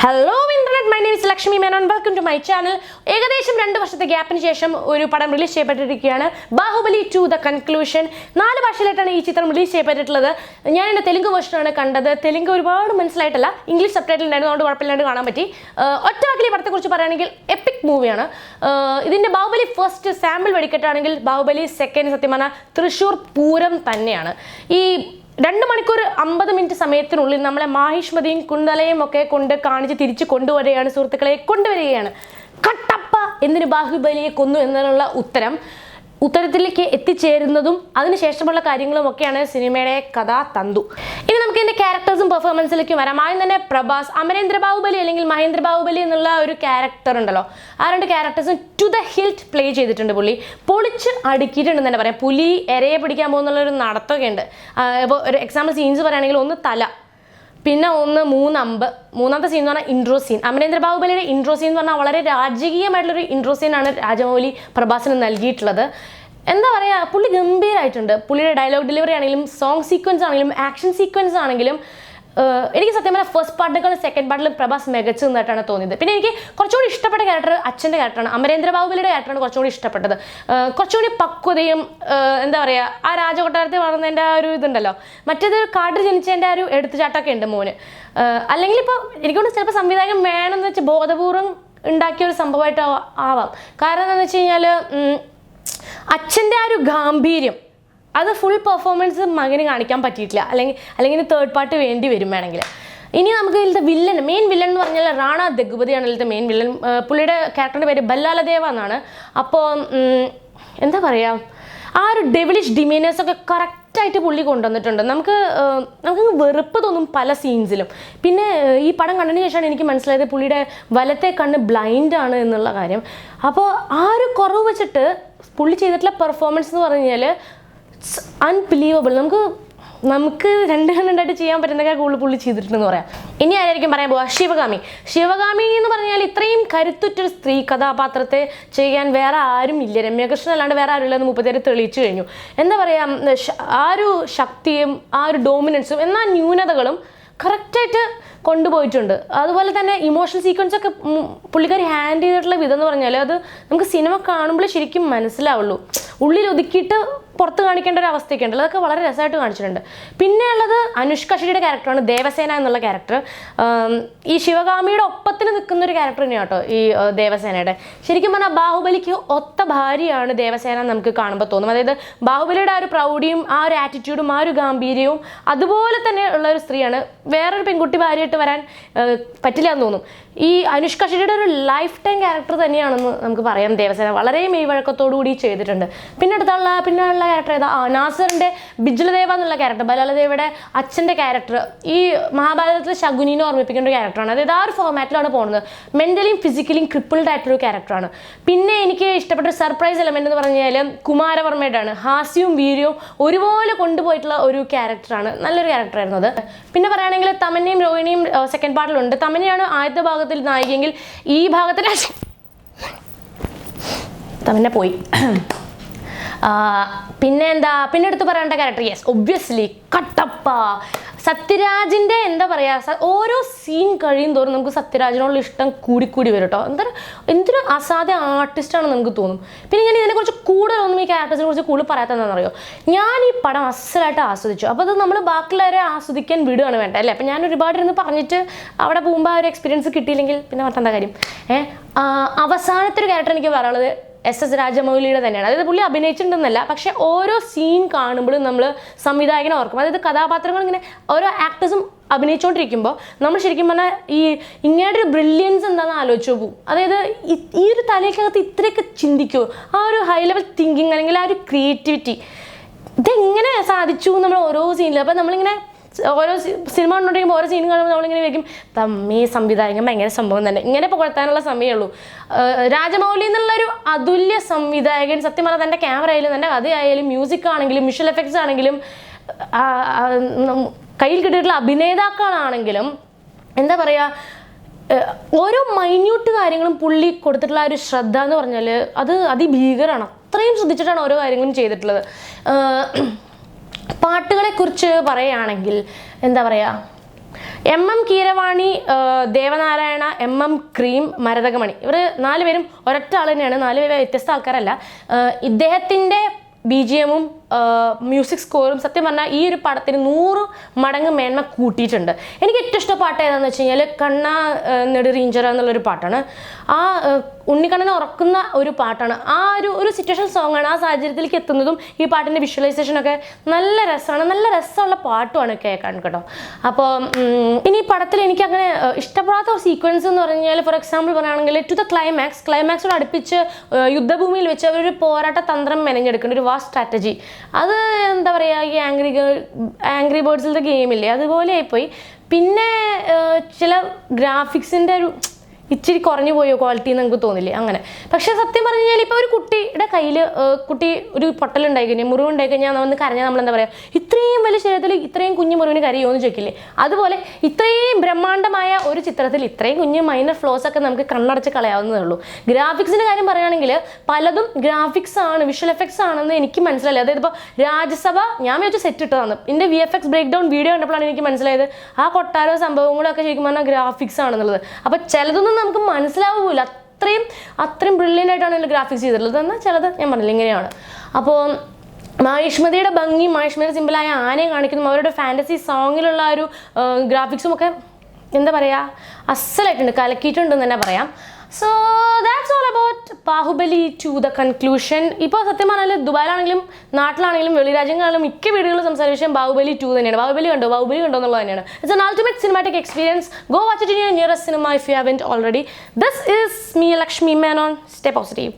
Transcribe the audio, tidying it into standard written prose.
Hello internet, my name is Lakshmi Menon. Welcome to my channel. ഏകദേശം 2 വർഷത്തെ ഗ്യാപ്പിന് ശേഷം ഒരു പടം റിലീസ് ചെയ്യപ്പെട്ടിരിക്കുകയാണ്. Baahubali 2 the conclusion. 4 ഭാഷയിലായിട്ടാണ് ഈ ചിത്രം റിലീസ് ചെയ്യപ്പെട്ടിട്ടുള്ളത്. ഞാൻ എൻ്റെ തെലുങ്ക് വേർഷനാണ് കണ്ടത്. തെലുങ്ക് ഒരുപാട് മനസ്സിലായിട്ടല്ല, ഇംഗ്ലീഷ് സബ്ടൈറ്റിൽ ഉണ്ടായിരുന്നു, അതുകൊണ്ട് കുഴപ്പമില്ലാണ്ട് കാണാൻ പറ്റി. ഒറ്റ വാക്കിൽ ഈ പടത്തെക്കുറിച്ച് പറയുകയാണെങ്കിൽ എപ്പിക് മൂവിയാണ്. ഇതിൻ്റെ ബാഹുബലി ഫസ്റ്റ് സാമ്പിൾ വെടിക്കെട്ടാണെങ്കിൽ ബാഹുബലി സെക്കൻഡ് സത്യം പറഞ്ഞാൽ തൃശ്ശൂർ പൂരം തന്നെയാണ്. ഈ 2 മണിക്കൂർ 50 മിനിറ്റ് സമയത്തിനുള്ളിൽ നമ്മളെ മാഹിഷ്മതിയും കുണ്ടലയും ഒക്കെ കൊണ്ട് കാണിച്ച് തിരിച്ചു കൊണ്ടുവരികയാണ്, സുഹൃത്തുക്കളെ കൊണ്ടുവരികയാണ്. കട്ടപ്പ എന്തിന് ബാഹുബലിയെ കൊന്നു എന്നുള്ള ഉത്തരത്തിലേക്ക് എത്തിച്ചേരുന്നതും അതിനുശേഷമുള്ള കാര്യങ്ങളും ഒക്കെയാണ് സിനിമയുടെ കഥാതന്തു. ഇനി നമുക്ക് ഇതിന്റെ ക്യാരക്ടേഴ്സും പെർഫോമൻസിലേക്കും വരാം. ആദ്യം തന്നെ പ്രഭാസ്, അമരേന്ദ്ര ബാഹുബലി അല്ലെങ്കിൽ മഹേന്ദ്ര ബാഹുബലി എന്നുള്ള ഒരു ക്യാരക്ടർ ഉണ്ടല്ലോ, ആ 2 ക്യാരക്ടേഴ്സും ടു ദ ഹിൽറ്റ് പ്ലേ ചെയ്തിട്ടുണ്ട്. പൊളിച്ച് അടുക്കിയിട്ടുണ്ടെന്ന് തന്നെ പറയാം. പുലി ഇരയെ പിടിക്കാൻ പോകുന്നുള്ളൊരു നടത്തൊക്കെ ഉണ്ട്. ഇപ്പോൾ ഒരു എക്സാമ്പിൾ സീൻസ് പറയുകയാണെങ്കിൽ ഒന്ന് തല, പിന്നെ ഒന്ന് 3 അമ്പ്. മൂന്നാമത്തെ സീൻ എന്ന് പറഞ്ഞാൽ ഇൻട്രോ സീൻ. അമരേന്ദ്ര ബാഹുബലിയുടെ ഇൻട്രോ സീൻ എന്ന് പറഞ്ഞാൽ വളരെ രാജകീയമായിട്ടുള്ളൊരു ഇൻട്രോ സീനാണ് രാജമൗലി പ്രഭാസിന് നൽകിയിട്ടുള്ളത്. എന്താ പറയുക, പുള്ളി ഗംഭീരമായിട്ടുണ്ട്. പുള്ളിയുടെ ഡയലോഗ് ഡെലിവറി ആണെങ്കിലും സോങ് സീക്വൻസ് ആണെങ്കിലും ആക്ഷൻ സീക്വൻസ് ആണെങ്കിലും എനിക്ക് സത്യം പറഞ്ഞാൽ ഫസ്റ്റ് പാർട്ടിനേക്കാൾ സെക്കൻഡ് പാർട്ടിൽ പ്രഭാസ് മികച്ചു എന്നതായിട്ടാണ് തോന്നിയത്. പിന്നെ എനിക്ക് കുറച്ചുകൂടി ഇഷ്ടപ്പെട്ട ക്യാരക്ടർ അച്ഛൻ്റെ ക്യാരക്ടറാണ്. അമരേന്ദ്ര ബാഹുബലിയുടെ ക്യാരക്ടറാണ് കുറച്ചുകൂടി ഇഷ്ടപ്പെട്ടത്. കുറച്ചുകൂടി പക്വതയും എന്താ പറയുക, ആ രാജകൊട്ടാരത്തിൽ വളർന്നതിൻ്റെ ആ ഒരു ഇതുണ്ടല്ലോ. മറ്റേത് കാട്ടിൽ ജനിച്ചതിൻ്റെ ആ ഒരു എടുത്തുചാട്ടമൊക്കെ ഉണ്ട് മോന്. അല്ലെങ്കിൽ ഇപ്പോൾ എനിക്കൊണ്ട് ചിലപ്പോൾ സംവിധായകൻ വേണമെന്ന് വെച്ച് ബോധപൂർവം ഉണ്ടാക്കിയ ഒരു സംഭവമായിട്ട് ആവാം. കാരണം എന്താണെന്ന് വെച്ച് കഴിഞ്ഞാൽ അച്ഛൻ്റെ ആ ഒരു ഗാംഭീര്യം അത് ഫുൾ പെർഫോമൻസ് മകന് കാണിക്കാൻ പറ്റിയിട്ടില്ല. അല്ലെങ്കിൽ തേർഡ് പാർട്ട് വേണ്ടി വരും വേണമെങ്കിൽ. ഇനി നമുക്ക് ഇതിലത്തെ മെയിൻ വില്ലൻ എന്ന് പറഞ്ഞാൽ റാണ ദഗുപതിയാണ് ഇതിലത്തെ മെയിൻ വില്ലൻ. പുള്ളിയുടെ ക്യാരക്ടറിൻ്റെ പേര് ബല്ലാലദേവ എന്നാണ്. അപ്പോൾ എന്താ പറയുക, ആ ഒരു ഡെവിലിഷ് ഡിമീനേഴ്സൊക്കെ കറക്റ്റായിട്ട് പുള്ളി കൊണ്ടുവന്നിട്ടുണ്ട്. നമുക്ക് വെറുപ്പ് തോന്നും പല സീൻസിലും. പിന്നെ ഈ പടം കണ്ടതിന് ശേഷമാണ് എനിക്ക് മനസ്സിലായത് പുള്ളിയുടെ വലത്തെ കണ്ണ് ബ്ലൈൻഡ് ആണ് എന്നുള്ള കാര്യം. അപ്പോൾ ആ ഒരു കുറവ് വെച്ചിട്ട് പുള്ളി ചെയ്തിട്ടുള്ള പെർഫോമൻസ് എന്ന് പറഞ്ഞു കഴിഞ്ഞാൽ അൺബിലീവബിൾ. നമുക്ക് 2 കണ്ണുണ്ടായിട്ട് ചെയ്യാൻ പറ്റുന്നതൊക്കെ കൂടുതൽ പുള്ളി ചെയ്തിട്ടുണ്ടെന്ന് പറയാം. ഇനി ആരായിരിക്കും പറയാൻ പോവുക? ശിവഗാമി എന്ന് പറഞ്ഞാൽ ഇത്രയും കരുത്തുറ്റൊരു സ്ത്രീ കഥാപാത്രത്തെ ചെയ്യാൻ വേറെ ആരും ഇല്ല. രമ്യകൃഷ്ണൻ അല്ലാണ്ട് വേറെ ആരും ഇല്ലെന്ന് 30 തെളിയിച്ചു കഴിഞ്ഞു. എന്താ പറയുക, ആ ഒരു ശക്തിയും ആ ഒരു ഡോമിനൻസും എന്നാൽ ന്യൂനതകളും കറക്റ്റായിട്ട് കൊണ്ടുപോയിട്ടുണ്ട്. അതുപോലെ തന്നെ ഇമോഷണൽ സീക്വൻസ് ഒക്കെ പുള്ളിക്കാരി ഹാൻഡ് ചെയ്തിട്ടുള്ള വിധം എന്ന് പറഞ്ഞാൽ അത് നമുക്ക് സിനിമ കാണുമ്പോൾ ശരിക്കും മനസ്സിലാവുള്ളൂ. ഉള്ളിൽ ഒതുക്കിയിട്ട് പുറത്ത് കാണിക്കേണ്ട ഒരു അവസ്ഥയൊക്കെ ഉണ്ടല്ലോ, അതൊക്കെ വളരെ രസമായിട്ട് കാണിച്ചിട്ടുണ്ട്. പിന്നെ ഉള്ളത് അനുഷ്ക ഷെട്ടിയുടെ ക്യാരക്ടറാണ് ദേവസേന എന്നുള്ള ക്യാരക്ടർ. ഈ ശിവഗാമിയുടെ ഒപ്പത്തിന് നിൽക്കുന്ന ഒരു ക്യാരക്ടർ തന്നെയാണ് കേട്ടോ ഈ ദേവസേനയുടെ. ശരിക്കും പറഞ്ഞാൽ ബാഹുബലിക്ക് ഒത്ത ഭാര്യയാണ് ദേവസേന എന്ന് നമുക്ക് കാണുമ്പോൾ തോന്നും. അതായത് ബാഹുബലിയുടെ ആ ഒരു പ്രൗഢിയും ആ ഒരു ആറ്റിറ്റ്യൂഡും ആ ഒരു ഗാംഭീര്യവും അതുപോലെ തന്നെ ഉള്ള ഒരു സ്ത്രീയാണ്. വേറൊരു പെൺകുട്ടി ഭാര്യയായിട്ട് വരാൻ പറ്റില്ല എന്ന് തോന്നും. ഈ അനുഷ്ക ഷെട്ടിയുടെ ഒരു ലൈഫ് ടൈം ക്യാരക്ടർ തന്നെയാണെന്ന് നമുക്ക് പറയാം. ദേവസേന വളരെ മെയ്വഴക്കത്തോടു കൂടി ചെയ്തിട്ടുണ്ട്. പിന്നെ അടുത്തുള്ള ക്യാരക്ടർ ഏതാ, നാസറിൻ്റെ ബിജ്ലദേവ എന്നുള്ള ക്യാരക്ടർ, ബലാലദേവയുടെ അച്ഛൻ്റെ ക്യാരക്ടർ ഈ മഹാഭാരതത്തിലെ ശകുനിനെ ഓർമ്മിപ്പിക്കേണ്ട ഒരു ക്യാരക്ടറാണ്. അതായത് ആ ഒരു ഫോർമാറ്റിലാണ് പോകുന്നത്. മെൻ്റലിയും ഫിസിക്കലിയും ക്രിപ്പിൾഡ് ആയിട്ടൊരു ക്യാരക്ടറാണ്. പിന്നെ എനിക്ക് ഇഷ്ടപ്പെട്ട ഒരു സർപ്രൈസ് എലമെൻ്റ് എന്ന് പറഞ്ഞു കഴിഞ്ഞാൽ കുമാരവർമ്മയുടെ ആണ്. ഹാസ്യവും വീര്യവും ഒരുപോലെ കൊണ്ടുപോയിട്ടുള്ള ഒരു ക്യാരക്ടറാണ്. നല്ലൊരു ക്യാരക്ടറായിരുന്നു അത്. പിന്നെ പറയുകയാണെങ്കിൽ തമന്നയും രോഹിണിയും സെക്കൻഡ് പാർട്ടിലുണ്ട്. തമന്നയാണ് ആദ്യത്തെ ഭാഗത്തിൽ നായികയെങ്കിൽ ഈ ഭാഗത്തിൽ തമന്ന പോയി. പിന്നെ എടുത്ത് പറയേണ്ട ക്യാരക്ടർ ഒബ്വിയസ്ലി കട്ടപ്പ. സത്യരാജിൻ്റെ എന്താ പറയുക, ഓരോ സീൻ കഴിയും തോറും നമുക്ക് സത്യരാജിനോടുള്ള ഇഷ്ടം കൂടിക്കൂടി വരും കേട്ടോ. എന്തൊരു അസാധ്യ ആർട്ടിസ്റ്റാണെന്ന് നമുക്ക് തോന്നും. പിന്നെ ഞാൻ ഇതിനെക്കുറിച്ച് കൂടുതലൊന്നും ഈ ക്യാരക്ടേഴ്സിനെ കുറിച്ച് കൂടുതൽ പറയാത്തതെന്നറിയോ, ഞാൻ ഈ പടം അസലായിട്ട് ആസ്വദിച്ചു. അപ്പോൾ അത് നമ്മൾ ബാക്കിയുള്ളവരെ ആസ്വദിക്കാൻ വിടുകയാണ് വേണ്ട അല്ലേ. അപ്പം ഞാൻ ഒരുപാട് ഇരുന്ന് പറഞ്ഞിട്ട് അവിടെ പോകുമ്പോൾ ആ ഒരു എക്സ്പീരിയൻസ് കിട്ടിയില്ലെങ്കിൽ പിന്നെ മറ്റെന്താ കാര്യം. അവസാനത്തെ ഒരു ക്യാരക്ടർ എനിക്ക് പറയാനുള്ളത് SS രാജമൗലിയുടെ തന്നെയാണ്. അതായത് പുള്ളി അഭിനയിച്ചിട്ടുണ്ടെന്നല്ല, പക്ഷെ ഓരോ സീൻ കാണുമ്പോഴും നമ്മൾ സംവിധായകനെ ഓർക്കും. അതായത് കഥാപാത്രങ്ങൾ ഇങ്ങനെ ഓരോ ആക്ടേഴ്സും അഭിനയിച്ചുകൊണ്ടിരിക്കുമ്പോൾ നമ്മൾ ശരിക്കും പറഞ്ഞാൽ ഇങ്ങയുടെ ഒരു ബ്രില്യൻസ് എന്താണെന്ന് ആലോചിച്ച് പോകും. അതായത് ഈ ഒരു തലയ്ക്കകത്ത് ഇത്രയൊക്കെ ചിന്തിക്കുമോ, ആ ഒരു ഹൈ ലെവൽ തിങ്കിങ് അല്ലെങ്കിൽ ആ ഒരു ക്രിയേറ്റിവിറ്റി ഇതെങ്ങനെ സാധിച്ചു നമ്മൾ ഓരോ സീനിലും. അപ്പം നമ്മളിങ്ങനെ ഓരോ സിനിമ കണ്ടുകൊണ്ടിരിക്കുമ്പോൾ ഓരോ സീനും കാണുമ്പോൾ നമ്മളിങ്ങനെ വയ്ക്കും തമ്മി സംവിധായകൻ ഭയങ്കര സംഭവം തന്നെ, ഇങ്ങനെ പുകഴ്ത്താനുള്ള സമയമുള്ളൂ. രാജമൗലി എന്നുള്ളൊരു അതുല്യ സംവിധായകൻ സത്യം പറഞ്ഞാൽ തൻ്റെ ക്യാമറ ആയാലും തൻ്റെ കഥയായാലും മ്യൂസിക് ആണെങ്കിലും വിഷ്വൽ എഫക്ട്സ് ആണെങ്കിലും കയ്യിൽ കിട്ടിയിട്ടുള്ള അഭിനേതാക്കളാണെങ്കിലും എന്താ പറയുക, ഓരോ മൈന്യൂട്ട് കാര്യങ്ങളും പുള്ളി കൊടുത്തിട്ടുള്ള ആ ഒരു ശ്രദ്ധ എന്ന് പറഞ്ഞാൽ അത് അതിഭീകരമാണ്. അത്രയും ശ്രദ്ധിച്ചിട്ടാണ് ഓരോ കാര്യങ്ങളും ചെയ്തിട്ടുള്ളത്. പാട്ടുകളെ കുറിച്ച് പറയുകയാണെങ്കിൽ എന്താ പറയുക, MM കീരവാണി, ദേവനാരായണ, MM ക്രീം, മരതകമണി, ഇവർ 4 പേരും ഒരൊറ്റ ആൾ തന്നെയാണ്, 4 പേര് വ്യത്യസ്ത ആൾക്കാരല്ല. ഇദ്ദേഹത്തിൻ്റെ BGM-ഉം മ്യൂസിക് സ്കോറും സത്യം പറഞ്ഞാൽ ഈ ഒരു പടത്തിന് 100 മടങ്ങ് മേന്മ കൂട്ടിയിട്ടുണ്ട്. എനിക്ക് ഏറ്റവും ഇഷ്ടം പാട്ട് ഏതാണെന്ന് വെച്ച് കഴിഞ്ഞാൽ കണ്ണ നെടുറീഞ്ചറ എന്നുള്ളൊരു പാട്ടാണ്. ആ ഉണ്ണിക്കണ്ണനെ ഉറക്കുന്ന ഒരു പാട്ടാണ്. ആ ഒരു സിറ്റുവേഷൻ സോങ്ങാണ്. ആ സാഹചര്യത്തിലേക്ക് എത്തുന്നതും ഈ പാട്ടിൻ്റെ വിഷ്വലൈസേഷനൊക്കെ നല്ല രസമാണ്. നല്ല രസമുള്ള പാട്ടുമാണ് കേൾക്കാൻ കേട്ടോ. അപ്പോൾ ഇനി ഈ പടത്തിൽ എനിക്ക് അങ്ങനെ ഇഷ്ടപ്പെടാത്ത ഒരു സീക്വൻസ് എന്ന് പറഞ്ഞു കഴിഞ്ഞാൽ, ഫോർ എക്സാമ്പിൾ പറയുകയാണെങ്കിൽ ടു ദ ക്ലൈമാക്സോട് അടുപ്പിച്ച് യുദ്ധഭൂമിയിൽ വെച്ച് അവരൊരു പോരാട്ട തന്ത്രം മെനഞ്ഞെടുക്കേണ്ട ഒരു വാസ്റ്റ് സ്ട്രാറ്റജി, അത് എന്താ പറയുക, ഈ ആംഗ്രി ബേർഡ്സിലത്തെ ഗെയിമില്ലേ അതുപോലെ ആയിപ്പോയി. പിന്നെ ചില ഗ്രാഫിക്സിൻ്റെ ഒരു ഇച്ചിരി കുറഞ്ഞു പോയോ ക്വാളിറ്റി എന്ന് നമുക്ക് തോന്നില്ലേ, അങ്ങനെ. പക്ഷേ സത്യം പറഞ്ഞു കഴിഞ്ഞാൽ ഇപ്പോൾ ഒരു കുട്ടിയുടെ കയ്യിൽ കുട്ടി ഒരു പൊട്ടലുണ്ടായി കഴിഞ്ഞാൽ, മുറിവുണ്ടായി കഴിഞ്ഞാൽ നമ്മൾ കരഞ്ഞാൽ നമ്മൾ എന്താ പറയുക, ഇത്രയും വലിയ ശരീരത്തിൽ ഇത്രയും കുഞ്ഞു മുറിവിന് കരയോ എന്ന് ചോദിക്കില്ലേ. അതുപോലെ ഇത്രയും ബ്രഹ്മാണ്ഡമായ ഒരു ചിത്രത്തിൽ ഇത്രയും കുഞ്ഞു മൈനർ ഫ്ലോസ് ഒക്കെ നമുക്ക് കണ്ണടച്ച് കളയാവുന്നതേ ഉള്ളൂ. ഗ്രാഫിക്സിൻ്റെ കാര്യം പറയുകയാണെങ്കിൽ പലതും ഗ്രാഫിക്സ് ആണ്, വിഷ്വൽ എഫക്ട്സ് ആണെന്ന് എനിക്ക് മനസ്സിലായില്ല. അതായത് ഇപ്പോൾ രാജ്യസഭ ഞാൻ വെച്ച് സെറ്റ് ഇട്ടതാണ്. എൻ്റെ VFX ബ്രേക്ക് ഡൗൺ വീഡിയോ കണ്ടപ്പോഴാണ് എനിക്ക് മനസ്സിലായത് ആ കൊട്ടാരോ സംഭവങ്ങളൊക്കെ ശരിക്കും പറഞ്ഞാൽ ഗ്രാഫിക്സ് ആണെന്നുള്ളത്. അപ്പോൾ ചിലതൊന്നും നമുക്ക് മനസ്സിലാവില്ല, അത്രയും ബ്രില്യൻ്റ് ആയിട്ടാണ് ഇതിൽ ഗ്രാഫിക്സ് ചെയ്തിട്ടുള്ളത്. എന്നാൽ ചിലത് ഞാൻ പറഞ്ഞില്ല ഇങ്ങനെയാണ്. അപ്പോൾ മഹിഷ്മതിയുടെ ഭംഗി, മഹിഷ്മതിയുടെ സിമ്പിളായ ആനയെ കാണിക്കുന്നതും അവരുടെ ഫാൻറ്റസി സോങ്ങിലുള്ള ഒരു ഗ്രാഫിക്സും ഒക്കെ എന്താ പറയുക, അസലായിട്ടുണ്ട്, കലക്കിയിട്ടുണ്ടെന്ന് തന്നെ പറയാം. So that's all about Baahubali two the conclusion. ഇപ്പോൾ സത്യം പറഞ്ഞാൽ ദുബായിലാണെങ്കിലും നാട്ടിലാണെങ്കിലും വെളിരാജ്യങ്ങളിലും മിക്ക വീടുകളിലും സംസാരിച്ച വിഷയം ബാഹുബലി 2 തന്നെയാണ്. ബാഹുബലി കണ്ടോ എന്നുള്ളത് തന്നെയാണ്. It's an ultimate cinematic experience. Go watch it in your nearest cinema if you haven't already. This is me, Lakshmi Menon. Stay positive.